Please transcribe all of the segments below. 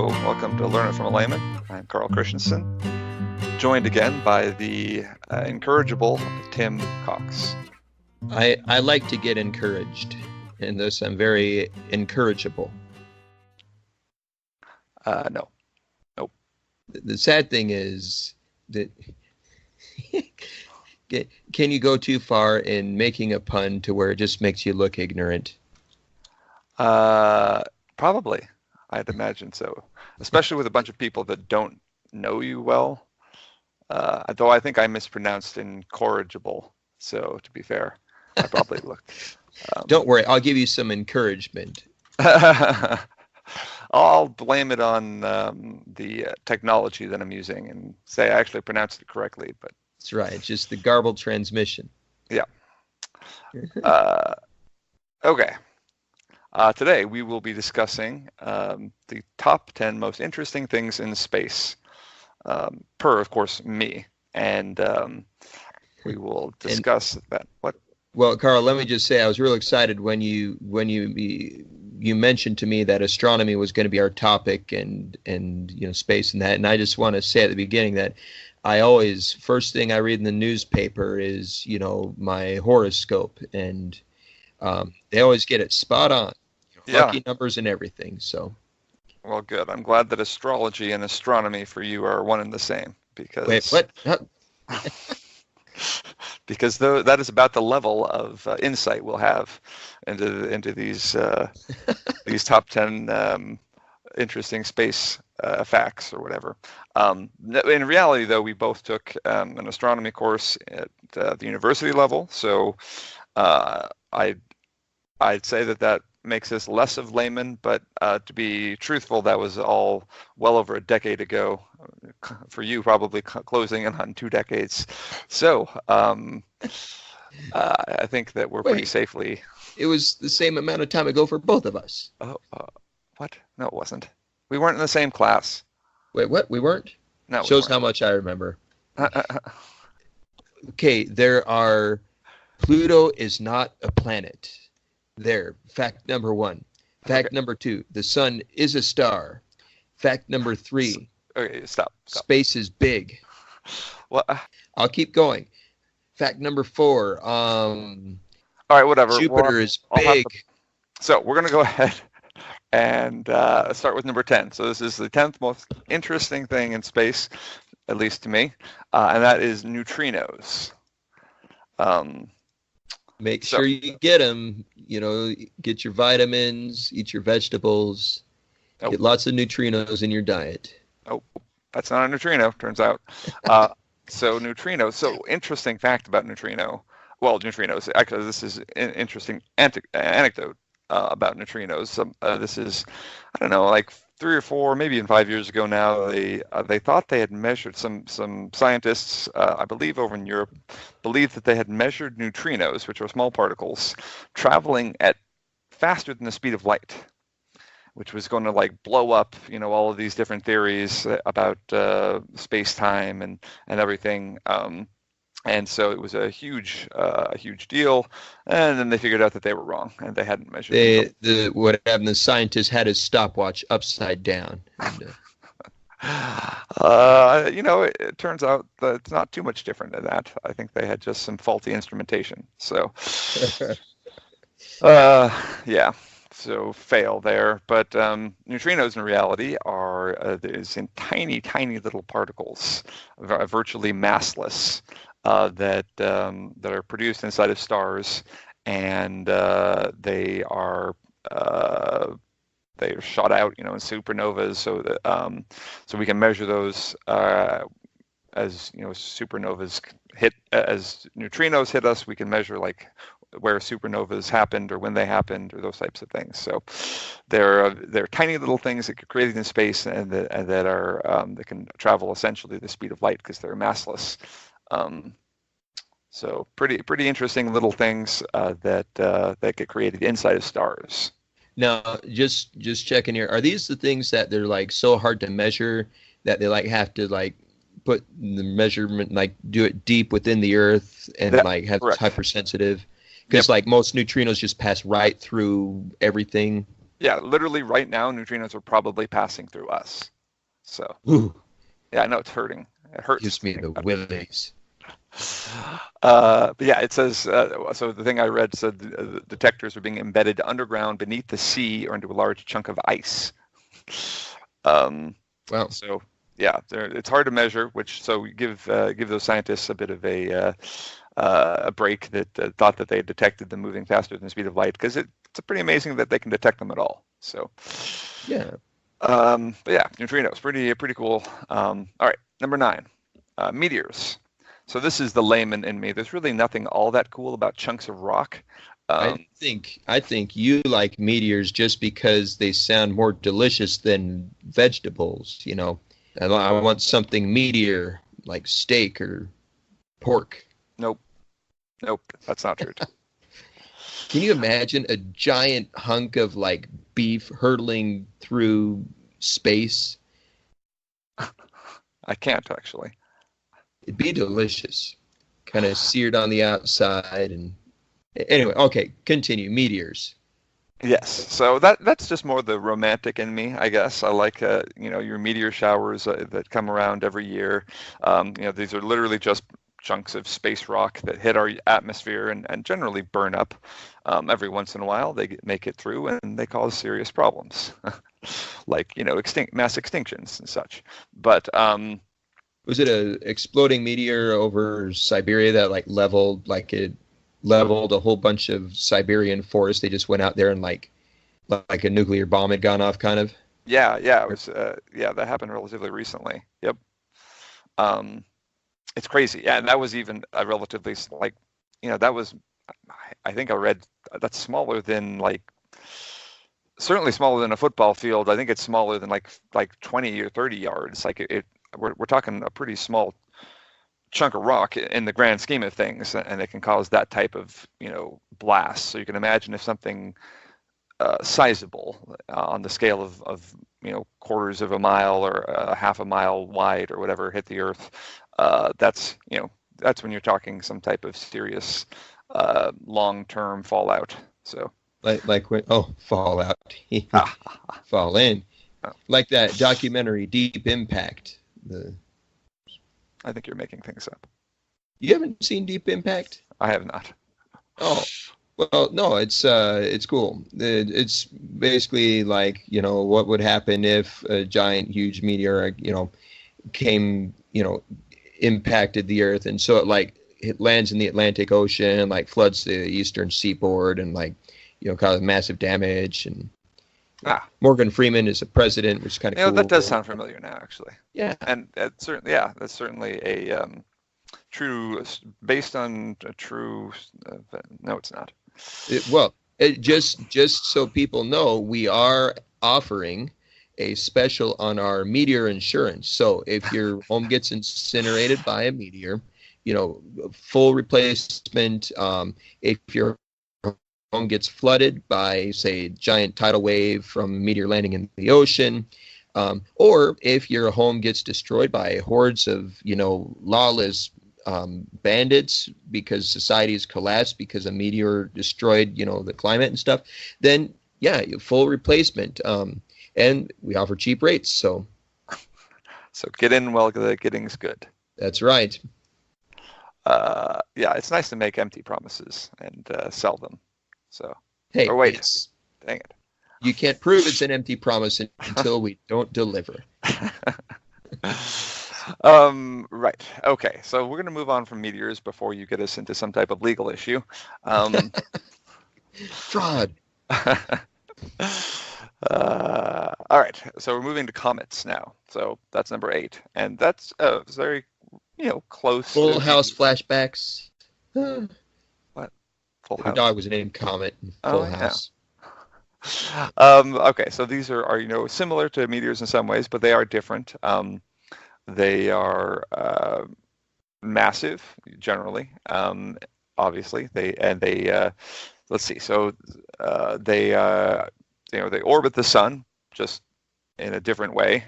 Hello, welcome to Learn It from a Layman. I'm Carl Christensen, joined again by the incorrigible Tim Cox. I like to get encouraged, and thus I'm very encourageable. No. Nope. The sad thing is that can you go too far in making a pun to where it just makes you look ignorant? Probably. I'd imagine so, especially with a bunch of people that don't know you well. Though I think I mispronounced incorrigible. So to be fair, I probably looked. Don't worry, I'll give you some encouragement. I'll blame it on the technology that I'm using and say I actually pronounced it correctly. But that's right. It's just the garbled transmission. Yeah. Okay. Today we will be discussing the top 10 most interesting things in space, per, of course, me. And we will discuss that. What? Well, Carl, let me just say I was real excited when you mentioned to me that astronomy was going to be our topic and space and that. And I just want to say at the beginning that I always, first thing I read in the newspaper is, my horoscope, and they always get it spot on. Lucky numbers and everything. So, well, good. I'm glad that astrology and astronomy for you are one and the same. Because wait, what? Because that is about the level of insight we'll have into these top 10 interesting space facts or whatever. In reality, though, we both took an astronomy course at the university level, so I'd say that makes us less of laymen, but to be truthful, that was all well over a decade ago. For you, probably closing in on 2 decades. So I think that we're pretty safely. It was the same amount of time ago for both of us. Oh, what? No, it wasn't. We weren't in the same class. Wait, what? We weren't? No. Shows how much I remember. Okay, Pluto is not a planet. There, fact number 1. Fact number 2, the sun is a star. Fact number 3. Okay, stop. Space is big. What? I'll keep going. Fact number 4. All right, whatever. Jupiter is big. So we're going to go ahead and start with number 10. So this is the 10th most interesting thing in space, at least to me, and that is neutrinos. Make sure you get them. Get your vitamins, eat your vegetables, get lots of neutrinos in your diet. Oh, that's not a neutrino, turns out. So neutrinos. So interesting fact about neutrinos. Actually, this is an interesting anecdote about neutrinos. This is, I don't know, like 3 or 4, maybe even 5 years ago now. They thought they had measured, some scientists, I believe over in Europe, believed that they had measured neutrinos, which are small particles, traveling at faster than the speed of light, which was going to blow up, all of these different theories about space-time and everything. And so it was a huge deal. And then they figured out that they were wrong and they hadn't measured. What happened? The scientist had his stopwatch upside down. It turns out that it's not too much different than that. I think they had just some faulty instrumentation. So, yeah. So fail there, but neutrinos in reality are in tiny, tiny little particles, virtually massless, that are produced inside of stars, and they are shot out, in supernovas, so that so we can measure those as supernovas hit, as neutrinos hit us. We can measure where supernovas happened or when they happened or those types of things. So they're tiny little things that get created in space and that are that can travel essentially the speed of light because they're massless. So pretty interesting little things that get created inside of stars. Now, just checking here, are these the things that they're so hard to measure that they have to put the measurement, do it deep within the Earth and have correct. Hypersensitive? Because most neutrinos just pass right through everything. Yeah, literally right now, neutrinos are probably passing through us. So, Ooh, yeah, I know it's hurting. It hurts gives to me think the about willies. it. But yeah, it says, so the thing I read said the detectors are being embedded underground beneath the sea or into a large chunk of ice. Um, Wow. so yeah, it's hard to measure, so give those scientists a bit of a break that thought that they had detected them moving faster than the speed of light, because it's pretty amazing that they can detect them at all. So Yeah. but yeah, neutrinos, pretty cool. All right, number 9, meteors. So this is the layman in me. There's really nothing all that cool about chunks of rock. I think you like meteors just because they sound more delicious than vegetables, you know. I want something meatier like steak or pork. Nope, nope, that's not true. Can you imagine a giant hunk of like beef hurtling through space? I can't actually. It'd be delicious. Kind of seared on the outside and anyway, okay, continue. Meteors. Yes, so that's just more the romantic in me, I guess. I like your meteor showers that come around every year. These are literally just chunks of space rock that hit our atmosphere and generally burn up. Every once in a while, they make it through and they cause serious problems, like mass extinctions and such. But Was it a exploding meteor over Siberia that it leveled a whole bunch of Siberian forest? They just went out there and like a nuclear bomb had gone off, kind of. yeah, it was that happened relatively recently. Yep. Um, it's crazy. Yeah, and that was even a relatively that was, I think I read that's smaller than certainly smaller than a football field. I think it's smaller than like 20 or 30 yards. We're talking a pretty small chunk of rock in the grand scheme of things, and it can cause that type of blast. So you can imagine if something sizable on the scale of quarters of a mile or a half a mile wide or whatever hit the Earth. That's when you're talking some type of serious long-term fallout. So Like when fallout, ah, fall in, oh, like that documentary Deep Impact. The I think you're making things up. You haven't seen Deep Impact? I have not. Oh, well, no, it's cool. It's basically like, what would happen if a giant, huge meteor, came, impacted the Earth, and so it lands in the Atlantic Ocean, like floods the eastern seaboard, and cause massive damage. And Morgan Freeman is a president, which is kind of cool. That does sound familiar now, actually. Yeah, and that's certainly a true, based on a true. No, it's not. Just so people know, we are offering a special on our meteor insurance. So if your home gets incinerated by a meteor, full replacement. If your home gets flooded by, say, a giant tidal wave from a meteor landing in the ocean, or if your home gets destroyed by hordes of, lawless bandits because society has collapsed because a meteor destroyed, the climate and stuff, then yeah, full replacement. And we offer cheap rates. So get in while the getting's good. That's right. Yeah, it's nice to make empty promises and sell them. So, hey, or wait, dang it. You can't prove it's an empty promise until we don't deliver. Right. Okay. So we're going to move on from meteors before you get us into some type of legal issue. Fraud. All right. So we're moving to comets now. So that's number 8, and that's very, close. Full House flashbacks. What? Full The House. dog was named Comet. Full House. Okay, so these are similar to meteors in some ways, but they are different. They are massive generally, obviously. Let's see. So they orbit the sun just in a different way.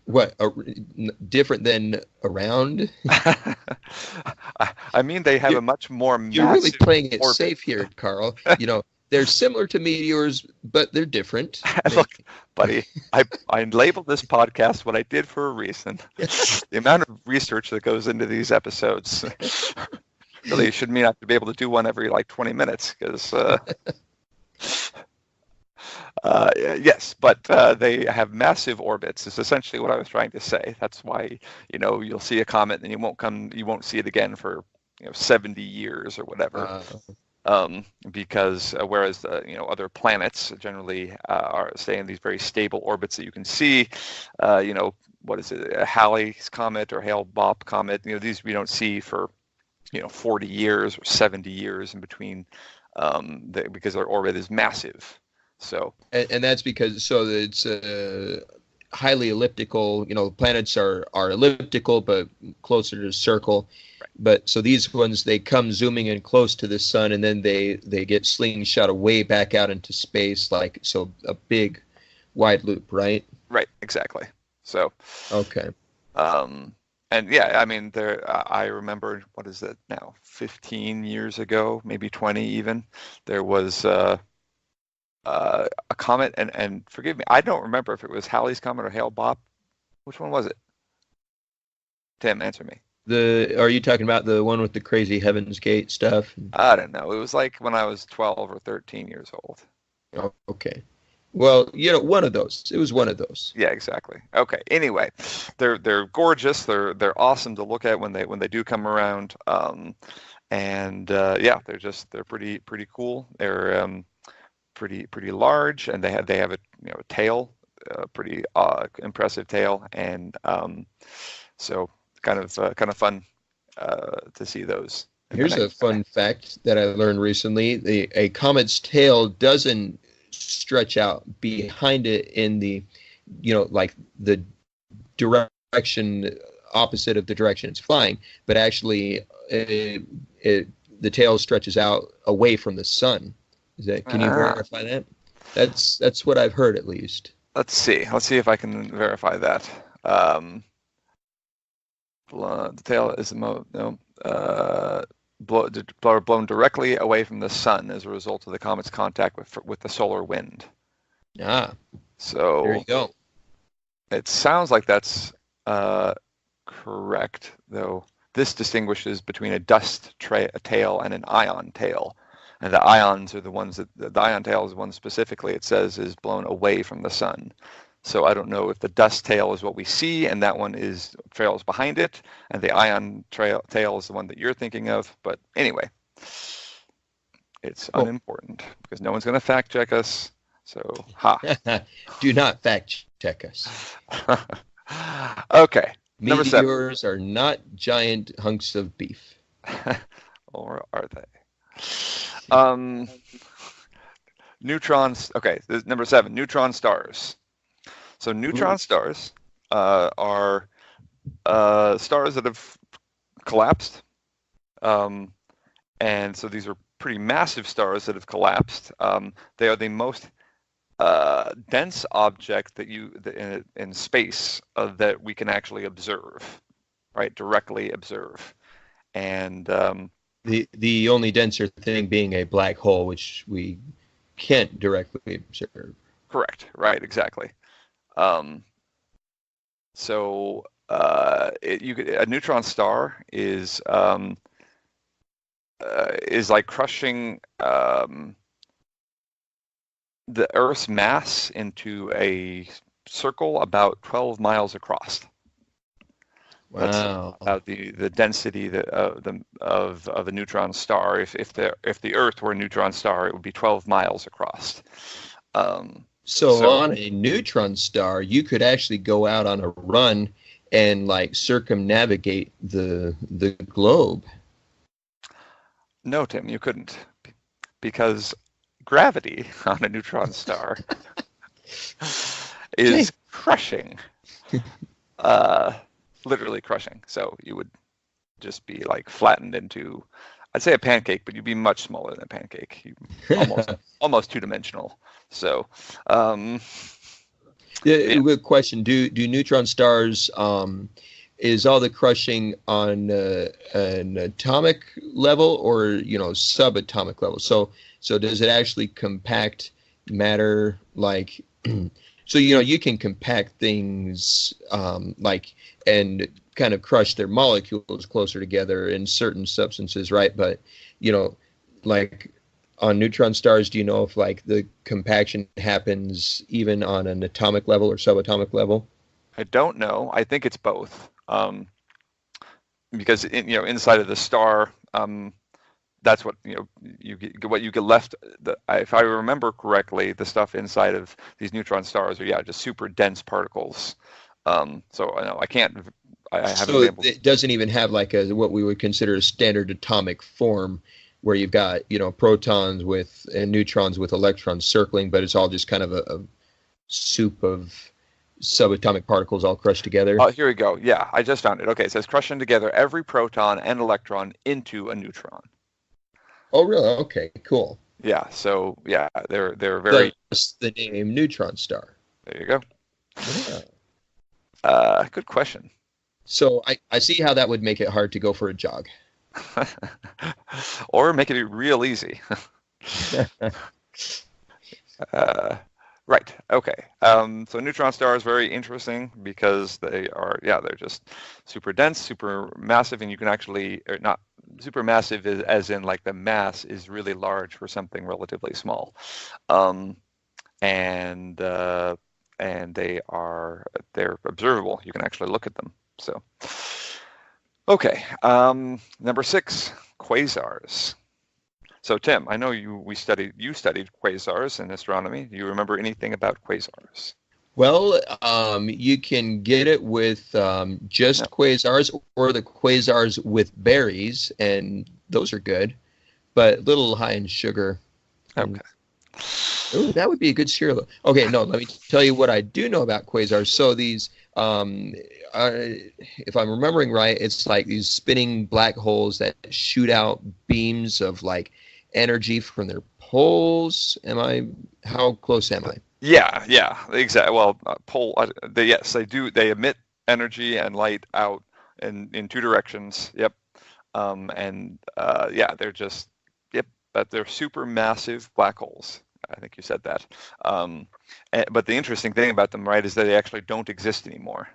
What? Different than around? I mean, they have a much more massive You're really playing it orbit. safe here, Carl. they're similar to meteors, but they're different. Look, buddy, I labeled this podcast what I did for a reason. The amount of research that goes into these episodes really should mean I have to be able to do one every like 20 minutes because yes, but they have massive orbits. Is essentially what I was trying to say. That's why you'll see a comet and you won't see it again for 70 years or whatever. Because whereas other planets generally are stay in these very stable orbits that you can see, what is it, Halley's comet or Hale-Bopp comet? These we don't see for 40 years or 70 years in between, because their orbit is massive. So and that's because it's highly elliptical. Planets are elliptical but closer to circle. Right. But so these ones, they come zooming in close to the sun, and then they get slingshot way back out into space, like so a big wide loop, right? Right, exactly. So okay. And yeah, I mean, I remember, what is it now, 15 years ago, maybe 20 even, there was a comet, and forgive me, I don't remember if it was Halley's Comet or Hale-Bopp. Which one was it? Tim, answer me. Are you talking about the one with the crazy Heaven's Gate stuff? I don't know. It was like when I was 12 or 13 years old. Oh, okay. Well, one of those. It was one of those. Yeah, exactly. Okay. Anyway, they're gorgeous. They're awesome to look at when they do come around. Yeah, they're pretty cool. They're pretty large, and they have a tail, pretty impressive tail, and so kind of fun to see those. Here's a fun fact that I learned recently: a comet's tail doesn't stretch out behind it in the, like the direction opposite of the direction it's flying, but actually the tail stretches out away from the sun. Can you verify that? That's what I've heard, at least. Let's see if I can verify that. The tail is blown directly away from the sun as a result of the comet's contact with the solar wind. So there you go. It sounds like that's correct, though. This distinguishes between a dust tail and an ion tail. And the ions are the ones the ion tail is one specifically, it says, is blown away from the sun. So I don't know if the dust tail is what we see and that one trails behind it, and the ion tail is the one that you're thinking of. But anyway, it's unimportant because no one's going to fact check us. So, Do not fact check us. Okay. Number 7. Meteors are not giant hunks of beef. Or are they? Neutrons. Okay, this is number 7. Neutron stars. So neutron stars are stars that have collapsed, and so these are pretty massive stars that have collapsed. They are the most dense object in space that we can actually observe, right? Directly observe, and the only denser thing being a black hole, which we can't directly observe. Correct. Right. Exactly. A neutron star is like crushing the Earth's mass into a circle about 12 miles across. Wow. That's about the density of a neutron star. If the Earth were a neutron star, it would be 12 miles across. So on a neutron star, you could actually go out on a run and like circumnavigate the globe. No, Tim, you couldn't, because gravity on a neutron star is crushing, literally crushing. So you would just be like flattened into, I'd say a pancake, but you'd be much smaller than a pancake. Almost two-dimensional. So, good question. Do neutron stars is all the crushing on an atomic level or subatomic level? So does it actually compact matter like? So you can compact things like and kind of crush their molecules closer together in certain substances, right? But like on neutron stars, do you know if like the compaction happens even on an atomic level or subatomic level? I don't know. I think it's both. Because inside of the star, that's what what you get left. If I remember correctly, the stuff inside of these neutron stars are just super dense particles. So I know I can't. I haven't So been able. it doesn't even have like a what we would consider a standard atomic form, where you've got protons with and neutrons with electrons circling, but it's all just kind of a soup of subatomic particles all crushed together. Oh, here we go. Yeah, I just found it. Okay, it says crushing together every proton and electron into a neutron. Oh, really? Okay, cool. Yeah. So yeah, they're very. Thus the name neutron star. There you go. Good question. So I see how that would make it hard to go for a jog. Or make it real easy. Right. Okay. So neutron stars very interesting because they're just super dense, super massive, and you can actually, or not super massive as in like the mass is really large for something relatively small. And they're observable. You can actually look at them. So, okay. Number 6, quasars. So Tim, I know you studied quasars in astronomy. Do you remember anything about quasars? Well, you can get it with just quasars or the quasars with berries, and those are good, but a little high in sugar. Okay. Ooh, that would be a good cereal. Okay, no, let me tell you what I do know about quasars. So these, if I'm remembering right, it's like these spinning black holes that shoot out beams of like energy from their poles. How close am I? Yeah, exactly. Well, they do. They emit energy and light out in two directions. Yep. They're just, yep, but they're super massive black holes. I think you said that. But the interesting thing about them, right, is that they actually don't exist anymore.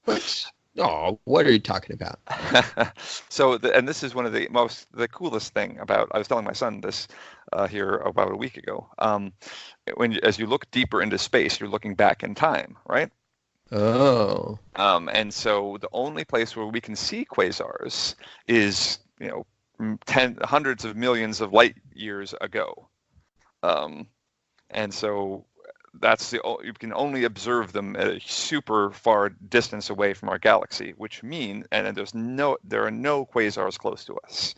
What? Oh, what are you talking about? And this is one of the coolest thing about. I was telling my son this here about a week ago. As you look deeper into space, you're looking back in time, right? Oh. And so the only place where we can see quasars is hundreds of millions of light years ago. And so you can only observe them at a super far distance away from our galaxy, which means, and there are no quasars close to us,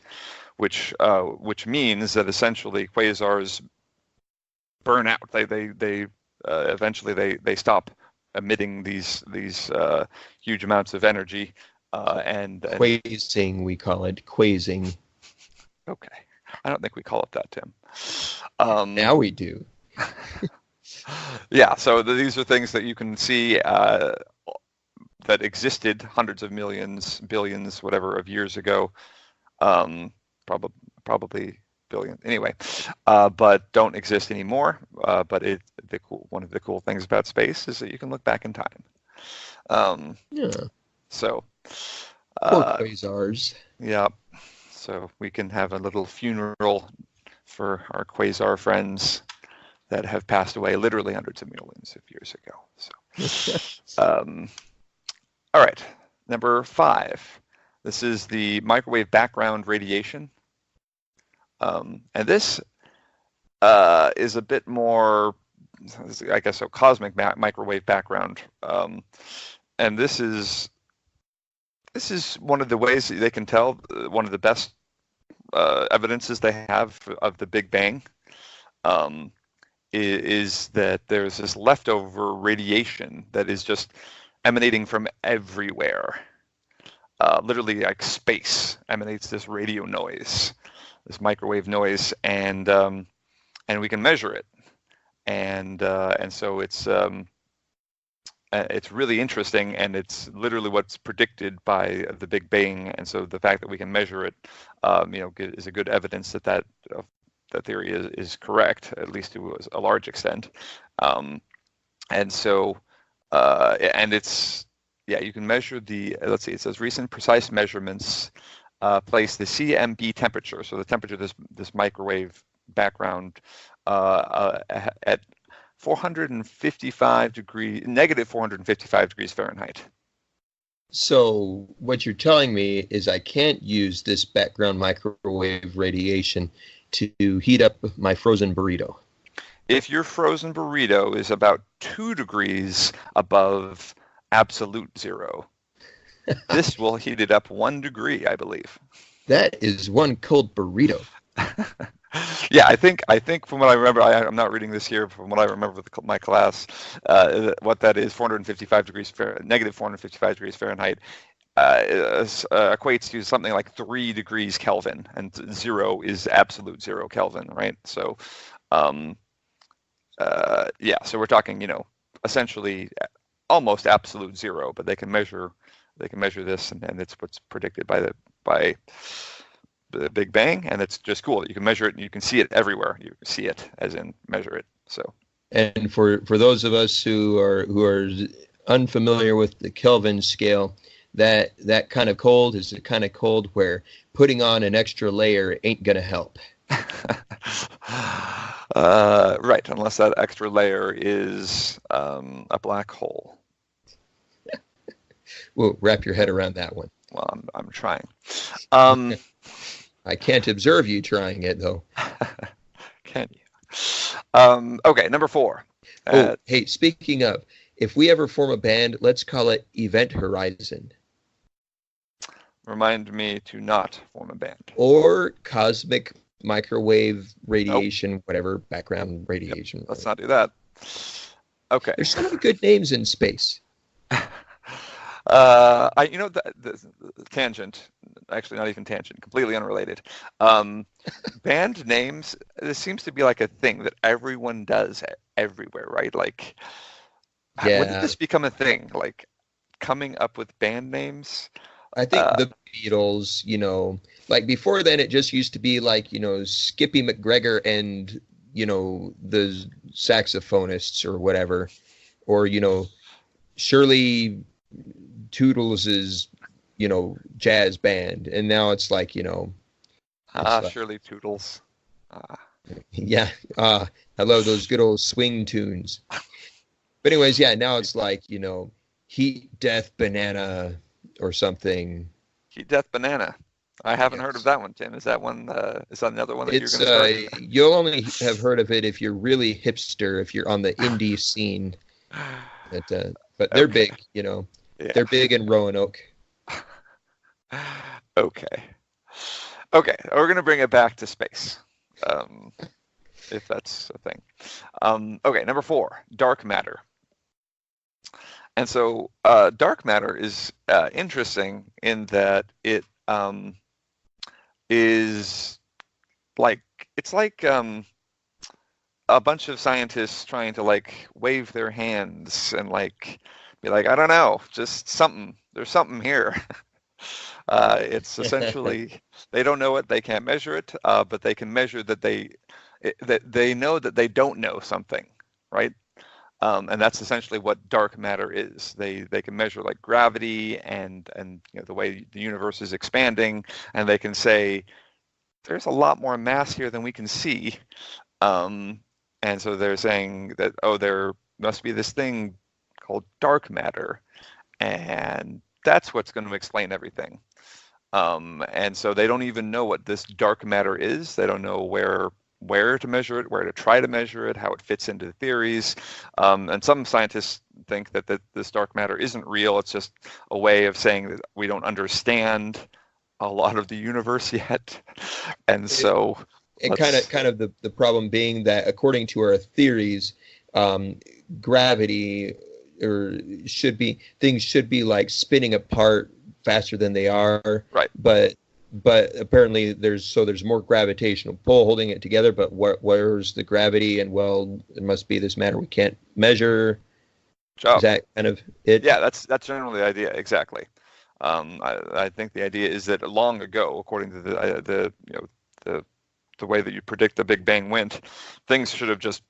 which means that essentially quasars burn out. They eventually they stop emitting these huge amounts of energy. And quasing, we call it quasing. Okay, I don't think we call it that, Tim. Now we do. Yeah, so these are things that you can see that existed hundreds of millions, billions, whatever, of years ago. Probably billion anyway, but don't exist anymore. But one of the cool things about space is that you can look back in time. Yeah. So. Poor quasars. Yeah. So we can have a little funeral for our quasar friends that have passed away literally hundreds of millions of years ago. So, all right, number 5. This is the microwave background radiation. And this is a bit more, I guess, a cosmic microwave background. And this is one of the ways that they can tell, one of the best evidences they have of the Big Bang. Is that there's this leftover radiation that is just emanating from everywhere. Literally, like space emanates this radio noise, this microwave noise, and we can measure it. And so it's it's really interesting, and it's literally what's predicted by the Big Bang. And so the fact that we can measure it, is a good evidence that that theory is correct, at least to a large extent. And so, and it's, yeah, you can measure let's see, it says recent precise measurements place the CMB temperature, so the temperature of this microwave background, at 455 degrees, negative 455 degrees Fahrenheit. So what you're telling me is I can't use this background microwave radiation to heat up my frozen burrito. If your frozen burrito is about 2 degrees above absolute zero, this will heat it up 1 degree, I believe. That is one cold burrito. Yeah, I think from what I remember, I'm not reading this here. From what I remember with my class, what that is, negative 455 degrees Fahrenheit, equates to something like 3 degrees Kelvin, and zero is absolute zero Kelvin, right? So, so we're talking, essentially almost absolute zero, but they can measure this, and it's what's predicted by the Big Bang, and it's just cool. You can measure it, and you can see it everywhere. You see it, as in measure it. So, and for those of us who are unfamiliar with the Kelvin scale, that kind of cold is the kind of cold where putting on an extra layer ain't gonna help. Right, unless that extra layer is a black hole. Well, wrap your head around that one. Well, I'm trying. I can't observe you trying it, though. Can you? Okay, number 4. Hey, speaking of, if we ever form a band, let's call it Event Horizon. Remind me to not form a band. Or Cosmic Microwave Radiation, whatever, background radiation. Yep, let's not do that. Okay. There's so many good names in space. The tangent, actually not even tangent, completely unrelated. Band names, this seems to be like a thing that everyone does everywhere, right? Like, yeah. When did this become a thing? Like, coming up with band names? I think the Beatles, like before then it just used to be like, Skippy McGregor and, the saxophonists or whatever, or, Shirley Toodles' jazz band, and now it's like Shirley Toodles. Yeah, I love those good old swing tunes. But anyways, yeah, now it's like Heat Death Banana or something. Heat Death Banana. I haven't heard of that one, Tim. Is that one? Is that another one that you're going to start? You'll only have heard of it if you're really hipster, if you're on the indie scene. But they're big, Yeah. They're big in Roanoke. Okay. We're going to bring it back to space, if that's a thing. Okay, number 4, dark matter. And so dark matter is interesting in that it is like, it's like a bunch of scientists trying to like wave their hands and like be like, I don't know, just something. There's something here. It's essentially, they don't know it, they can't measure it, but they can measure that they know that they don't know something, right? And that's essentially what dark matter is. They can measure like gravity and the way the universe is expanding, and they can say there's a lot more mass here than we can see. And so they're saying that, there must be this thing called dark matter, and that's what's going to explain everything. And so they don't even know what this dark matter is. They don't know where to measure it, where to try to measure it, how it fits into the theories. And some scientists think that this dark matter isn't real. It's just a way of saying that we don't understand a lot of the universe yet. And so... And kind of the problem being that according to our theories, gravity things should be like spinning apart faster than they are. Right. But apparently there's more gravitational pull holding it together. But where's the gravity? And well, it must be this matter we can't measure. Is that kind of it? Yeah, that's generally the idea. Exactly. I think the idea is that long ago, according to the way that you predict the Big Bang went, things should have just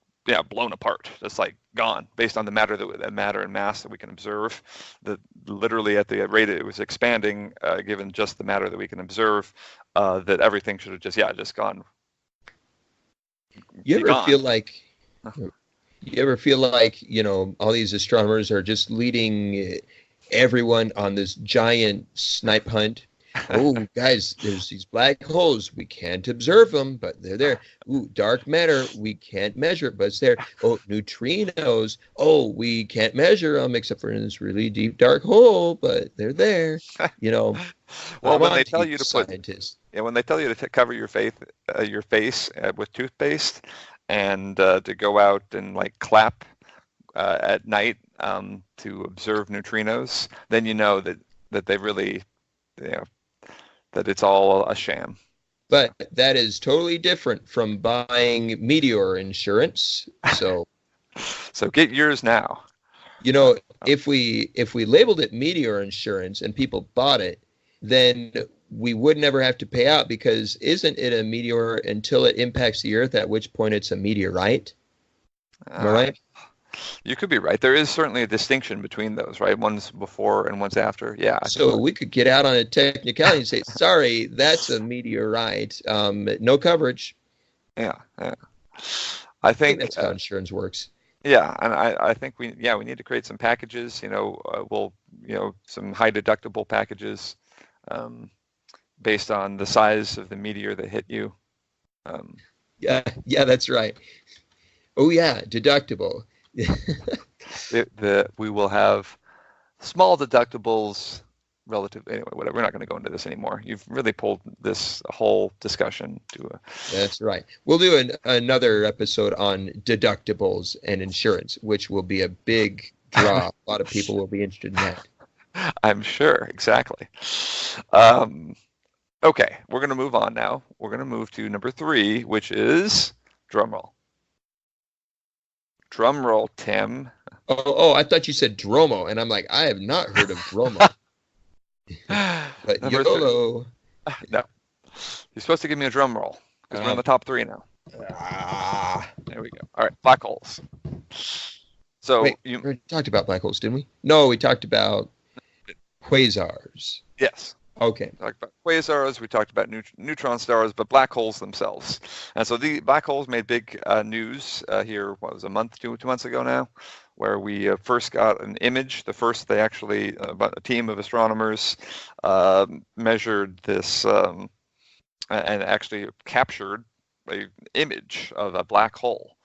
blown apart, just like gone, based on the matter and mass that we can observe. That literally at the rate it was expanding, given just the matter that we can observe, that everything should have just gone. You ever feel like all these astronomers are just leading everyone on this giant snipe hunt? Oh, guys, there's these black holes. We can't observe them, but they're there. Ooh, dark matter. We can't measure it, but it's there. Oh, neutrinos. Oh, we can't measure them except for in this really deep dark hole, but they're there. Well, when they tell you to cover your face with toothpaste, and to go out and like clap at night to observe neutrinos, then you know that they really, that it's all a sham. But that is totally different from buying meteor insurance. So get yours now. If we labeled it meteor insurance and people bought it, then we would never have to pay out, because isn't it a meteor until it impacts the Earth, at which point it's a meteorite? Am I right? You could be right. There is certainly a distinction between those, right? One's before and one's after. Yeah. So we could get out on a technicality and say, sorry, that's a meteorite. No coverage. Yeah. I think that's how insurance works. Yeah, and I think we need to create some packages. Some high deductible packages, based on the size of the meteor that hit you. Yeah, that's right. Oh yeah, deductible. We will have small deductibles relative. Anyway, whatever. We're not going to go into this anymore. You've really pulled this whole discussion to a. That's right. We'll do another episode on deductibles and insurance, which will be a big draw. A lot of people will be interested in that. I'm sure. Exactly. Okay, we're going to move on now. We're going to move to number 3, which is drumroll. Drumroll, Tim. Oh, I thought you said Dromo, and I'm like, I have not heard of Dromo. But number YOLO. No. You're supposed to give me a drum roll, because we're on the top 3 now. There we go. All right, black holes. So wait, we already talked about black holes, didn't we? No, we talked about quasars. Yes. Okay. We talked about quasars, we talked about neutron stars, but black holes themselves. And so the black holes made big news here, what was it, a month, 2 months ago now, where we first got an image. They actually, about a team of astronomers measured this and actually captured an image of a black hole.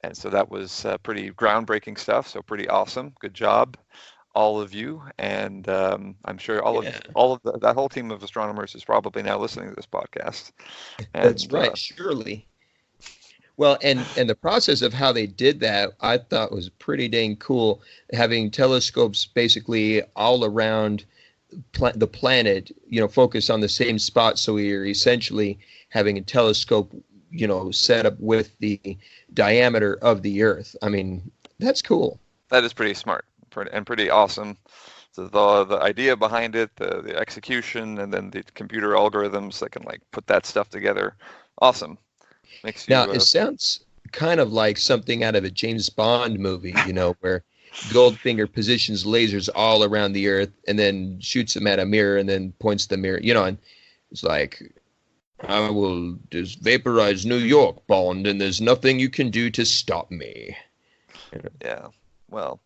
And so that was pretty groundbreaking stuff, so pretty awesome. Good job, all of you. And I'm sure that whole team of astronomers is probably now listening to this podcast. And, that's right, surely. Well, and the process of how they did that, I thought was pretty dang cool, having telescopes basically all around the planet, focus on the same spot. So we are essentially having a telescope, set up with the diameter of the Earth. I mean, that's cool. That is pretty smart and pretty awesome. So the idea behind it, the execution, and then the computer algorithms that can put that stuff together. Awesome. Now, it sounds kind of like something out of a James Bond movie, where Goldfinger positions lasers all around the Earth and then shoots them at a mirror and then points the mirror, and it's like, I will just vaporize New York, Bond, and there's nothing you can do to stop me. Yeah, well,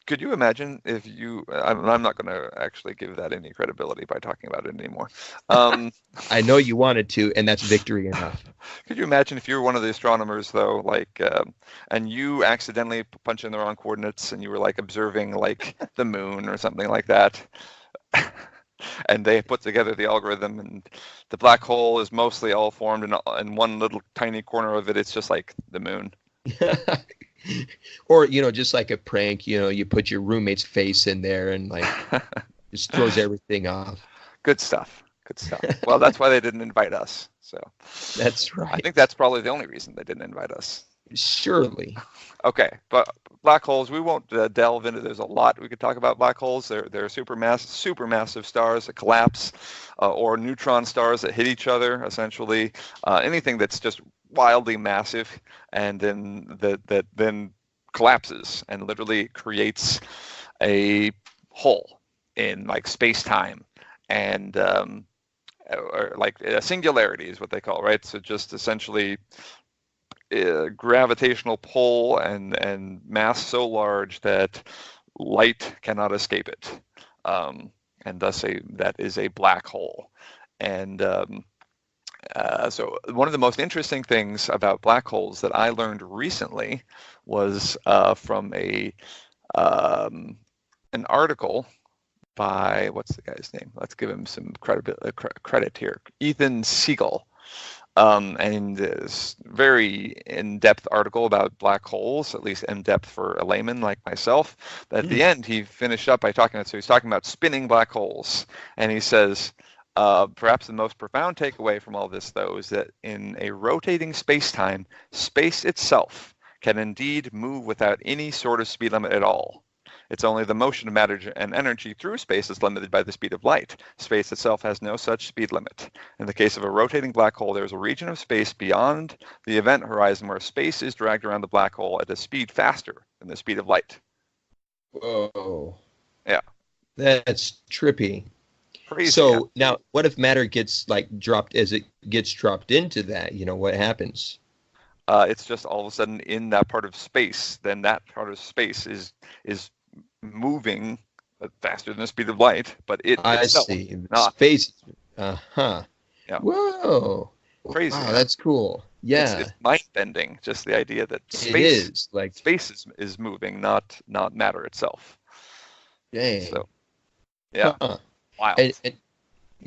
could you imagine if I'm not going to actually give that any credibility by talking about it anymore. I know you wanted to, and that's victory enough. Could you imagine if you were one of the astronomers, though, and you accidentally punch in the wrong coordinates and you were observing the moon or something like that, and they put together the algorithm, and the black hole is mostly all formed in one little tiny corner of it. It's just like the moon. Or, just like a prank, you put your roommate's face in there and just throws everything off. Good stuff. Well, that's why they didn't invite us. So that's right. I think that's probably the only reason they didn't invite us. Surely. Okay, but black holes, we won't delve into. There's a lot we could talk about black holes. They're supermassive stars that collapse, or neutron stars that hit each other. Essentially, anything that's just wildly massive, and then that then collapses and literally creates a hole in like space-time, and or like a singularity is what they call, right? So just essentially gravitational pull and mass so large that light cannot escape it, and thus that is a black hole. And so one of the most interesting things about black holes that I learned recently was from an article by, what's the guy's name? Let's give him some credit here. Ethan Siegel. And this very in-depth article about black holes, at least in-depth for a layman like myself. But at the end, he finished up by he's talking about spinning black holes. And he says, perhaps the most profound takeaway from all this, though, is that in a rotating space-time, space itself can indeed move without any sort of speed limit at all. It's only the motion of matter and energy through space is limited by the speed of light. Space itself has no such speed limit. In the case of a rotating black hole, there is a region of space beyond the event horizon where space is dragged around the black hole at a speed faster than the speed of light. Whoa. Yeah. That's trippy. Crazy. So now, what if matter gets dropped as it gets dropped into that? What happens? It's just all of a sudden in that part of space, then that part of space is moving faster than the speed of light, but I itself see. not. Space. Yeah. Whoa. Crazy. Wow, that's cool. Yeah. It's mind-bending, just the idea that space is moving, not matter itself. Dang. So, yeah. Huh. Wow. And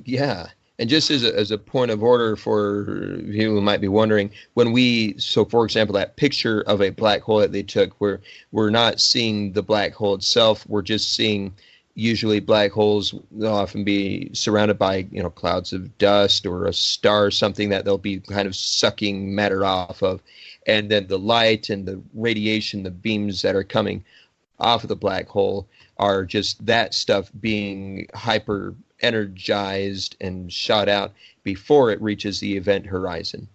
yeah. And just as a point of order for people who might be wondering, for example, that picture of a black hole that they took, we're not seeing the black hole itself. We're just seeing, usually black holes, they'll often be surrounded by, clouds of dust or a star or something that they'll be kind of sucking matter off of. And then the light and the radiation, the beams that are coming off of the black hole are just that stuff being hyper energized and shot out before it reaches the event horizon.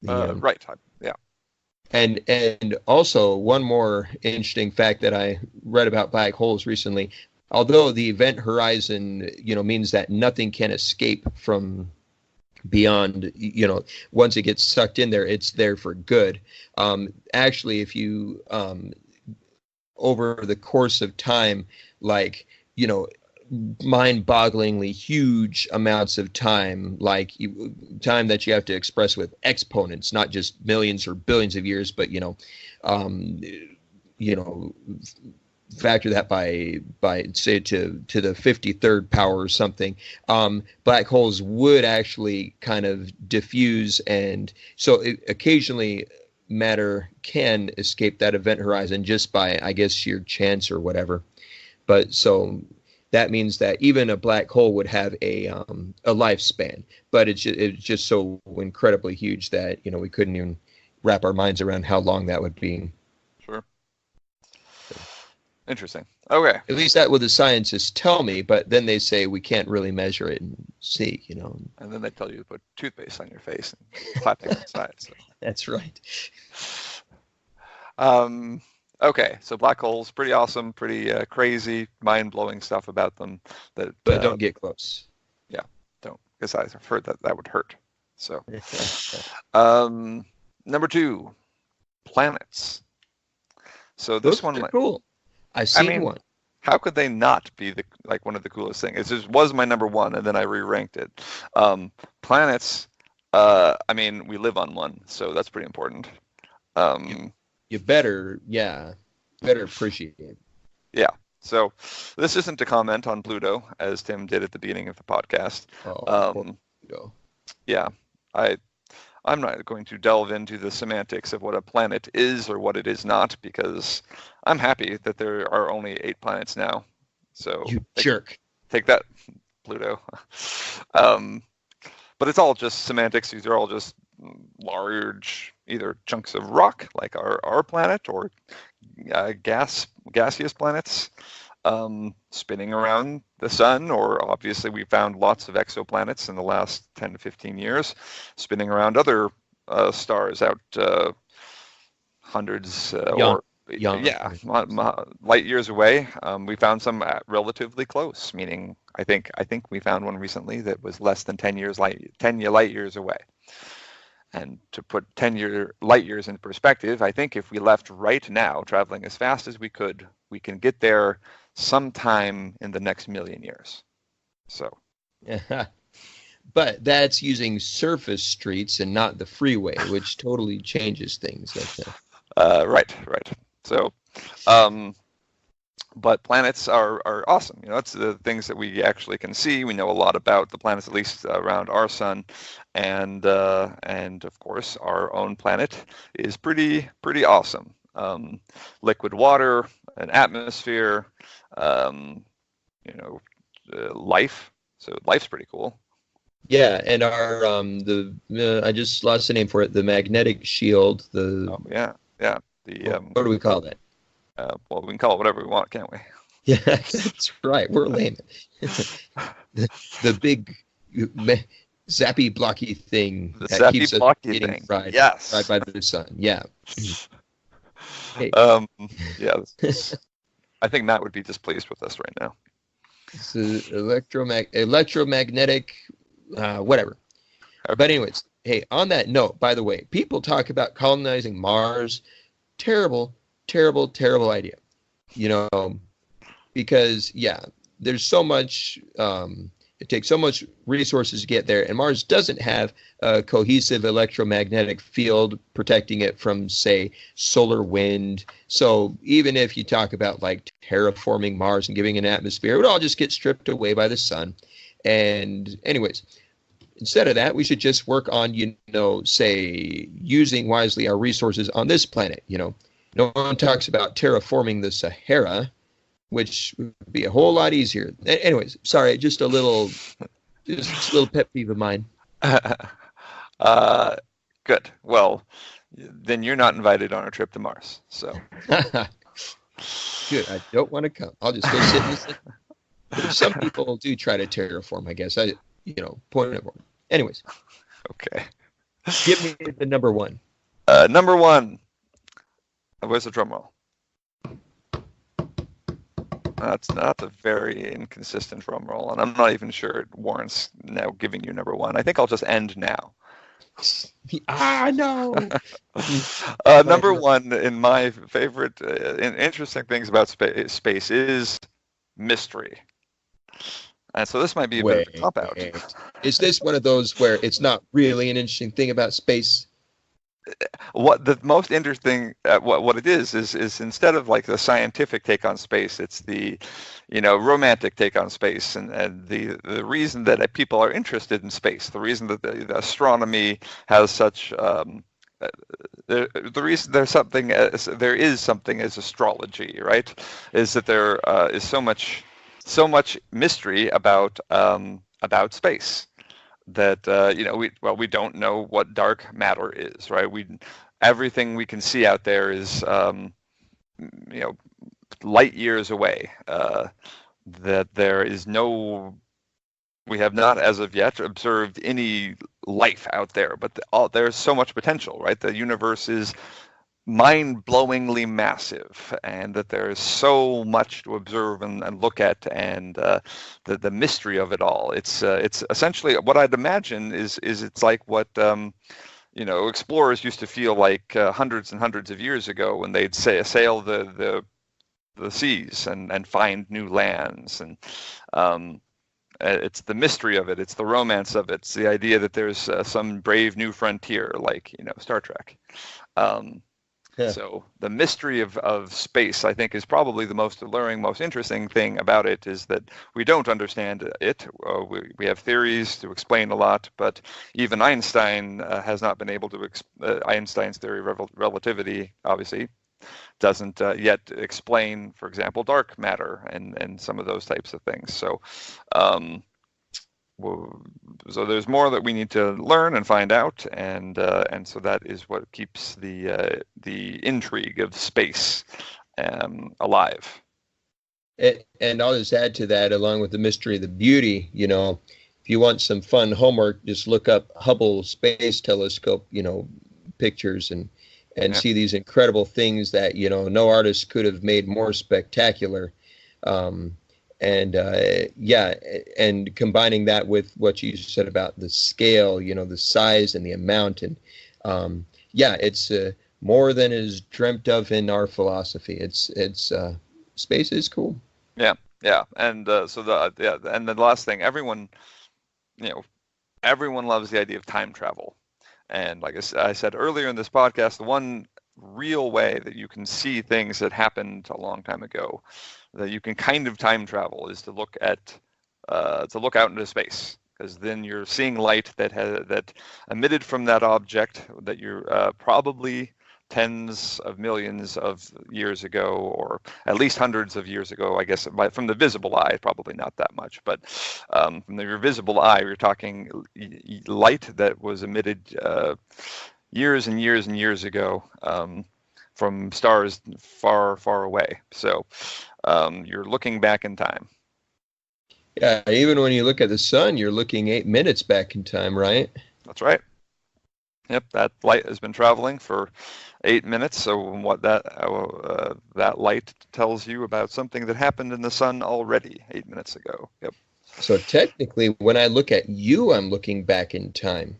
Right. Yeah. And also one more interesting fact that I read about black holes recently, although the event horizon, means that nothing can escape from beyond, once it gets sucked in there, it's there for good. Actually, if you, over the course of time, mind-bogglingly huge amounts of time, time that you have to express with exponents, not just millions or billions of years, but factor that by say to the 53rd power or something. Black holes would actually kind of diffuse, and so occasionally matter can escape that event horizon just by, I guess, sheer chance or whatever. But so that means that even a black hole would have a lifespan, but it's just so incredibly huge that we couldn't even wrap our minds around how long that would be. Sure. Interesting. Okay. At least that's what the scientists tell me, but then they say we can't really measure it and see, And then they tell you to put toothpaste on your face and clap it inside. So. That's right. Okay, so black holes, pretty awesome, pretty crazy, mind-blowing stuff about them. But don't get close. Yeah, don't, because I've heard that would hurt. So, number 2, planets. So this one, cool. I've seen one. How could they not be one of the coolest things? It just was my number 1, and then I re-ranked it. Planets. We live on one, so that's pretty important. You better appreciate it. Yeah. So this isn't to comment on Pluto, as Tim did at the beginning of the podcast. Pluto. Yeah. I'm not going to delve into the semantics of what a planet is or what it is not, because I'm happy that there are only 8 planets now. So jerk. Take that, Pluto. But it's all just semantics. These are all just large either chunks of rock like our planet, or gaseous planets spinning around the sun, or obviously we found lots of exoplanets in the last 10 to 15 years spinning around other stars out hundreds Young, or young. yeah, light years away. We found some relatively close, meaning I think we found one recently that was less than 10 light years away. And to put 10 light years into perspective, I think if we left right now, traveling as fast as we could, we can get there sometime in the next million years. So, But that's using surface streets and not the freeway, which totally changes things. right. So, um, but planets are awesome. That's the things that we actually can see. We know a lot about the planets, at least around our sun, and of course our own planet is pretty awesome. Liquid water, an atmosphere, life. So life's pretty cool. Yeah, and our I just lost the name for it. The magnetic shield. Yeah. The what do we call that? Well, we can call it whatever we want, can't we? Yeah, that's right. We're laymen. the big zappy blocky thing that keeps us getting fried by the sun. Yeah. Hey. Yeah. I think Matt would be displeased with us right now. It's electromagnetic, whatever. Okay. But anyways, hey, on that note, by the way, people talk about colonizing Mars. Terrible idea. Because there's so much. It takes so much resources to get there, and Mars doesn't have a cohesive electromagnetic field protecting it from, say, solar wind. So even if you talk about like terraforming Mars and giving an atmosphere, it would all just get stripped away by the sun. And anyways, instead of that, we should just work on, say, using wisely our resources on this planet. No one talks about terraforming the Sahara, which would be a whole lot easier. Anyways, sorry, just a little pet peeve of mine. Good. Well, then you're not invited on a trip to Mars. So good. I don't want to come. I'll just go sit in the sun. But some people do try to terraform, I guess. Point it forward. Anyways. Okay. Give me the number one. Number one. Where's the drum roll? That's not a very inconsistent drum roll, and I'm not even sure it warrants now giving you number one. I think I'll just end now. No. Number one in my favorite interesting things about space is mystery. And so this might be a bit of a cop-out. Is this one of those where it's not really an interesting thing about space? What the most interesting, what it is instead of like the scientific take on space, it's the, romantic take on space, and the reason that people are interested in space, the reason that the astronomy has such, the reason there is something as astrology, right, is that there is so much mystery about space. That we don't know what dark matter is, right? Everything we can see out there is light years away. That there is we have not as of yet observed any life out there, but there's so much potential, right? The universe is mind-blowingly massive, and that there's so much to observe and look at, and the mystery of it all. It's essentially what I'd imagine is it's like what explorers used to feel like hundreds and hundreds of years ago when they'd sail the seas and find new lands, and it's the mystery of it, it's the romance of it, it's the idea that there's some brave new frontier, like Star Trek. Yeah. So the mystery of space, I think, is probably the most alluring, most interesting thing about it, is that we don't understand it. We have theories to explain a lot, but even Einstein has not been able to, Einstein's theory of relativity, obviously, doesn't yet explain, for example, dark matter and some of those types of things. So so there's more that we need to learn and find out, and so that is what keeps the intrigue of space alive. And I'll just add to that, along with the mystery, the beauty. If you want some fun homework, just look up Hubble Space Telescope, pictures and see these incredible things that no artist could have made more spectacular. And combining that with what you said about the scale, the size and the amount, and it's more than is dreamt of in our philosophy. It's space is cool. Yeah, and and the last thing, everyone loves the idea of time travel, and like I said earlier in this podcast, the one real way that you can see things that happened a long time ago, that you can kind of time travel, is to look out into space, because then you're seeing light that emitted from that object that you're probably tens of millions of years ago, or at least hundreds of years ago, I guess. From the visible eye, probably not that much, but from your visible eye, you're talking light that was emitted years and years and years ago from stars far, far away. So you're looking back in time. Yeah, even when you look at the sun, you're looking 8 minutes back in time, right? That's right. Yep, that light has been traveling for 8 minutes. So what that light tells you about something that happened in the sun already 8 minutes ago. Yep. So technically, when I look at you, I'm looking back in time.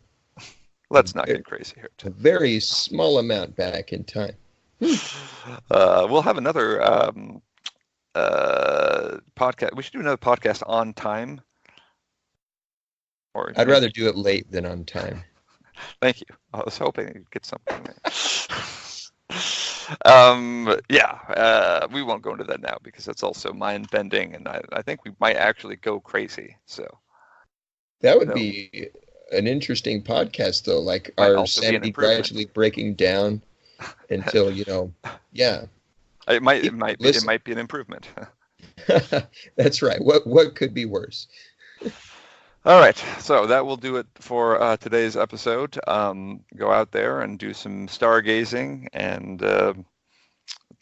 Let's not get crazy here. A very small amount back in time. We'll have another podcast. We should do another podcast on time. I'd rather do it late than on time. Thank you. I was hoping you'd get something. We won't go into that now, because that's also mind-bending, and I think we might actually go crazy. So that would be an interesting podcast, though. Like our sanity gradually breaking down until It might be an improvement. That's right. What could be worse? All right, so that will do it for today's episode. Go out there and do some stargazing and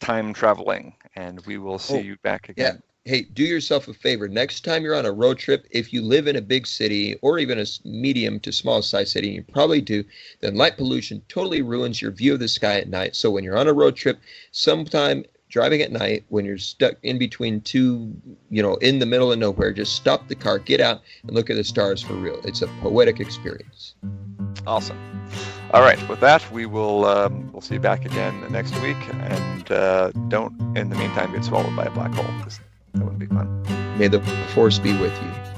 time traveling, and we will see you back again. Yeah. Hey, do yourself a favor. Next time you're on a road trip, if you live in a big city or even a medium to small size city, and you probably do, then light pollution totally ruins your view of the sky at night. So when you're on a road trip, sometime driving at night, when you're stuck in between two, in the middle of nowhere, just stop the car, get out, and look at the stars for real. It's a poetic experience. Awesome. All right, with that, we'll see you back again next week, and don't, in the meantime, get swallowed by a black hole, because that wouldn't be fun. May the force be with you.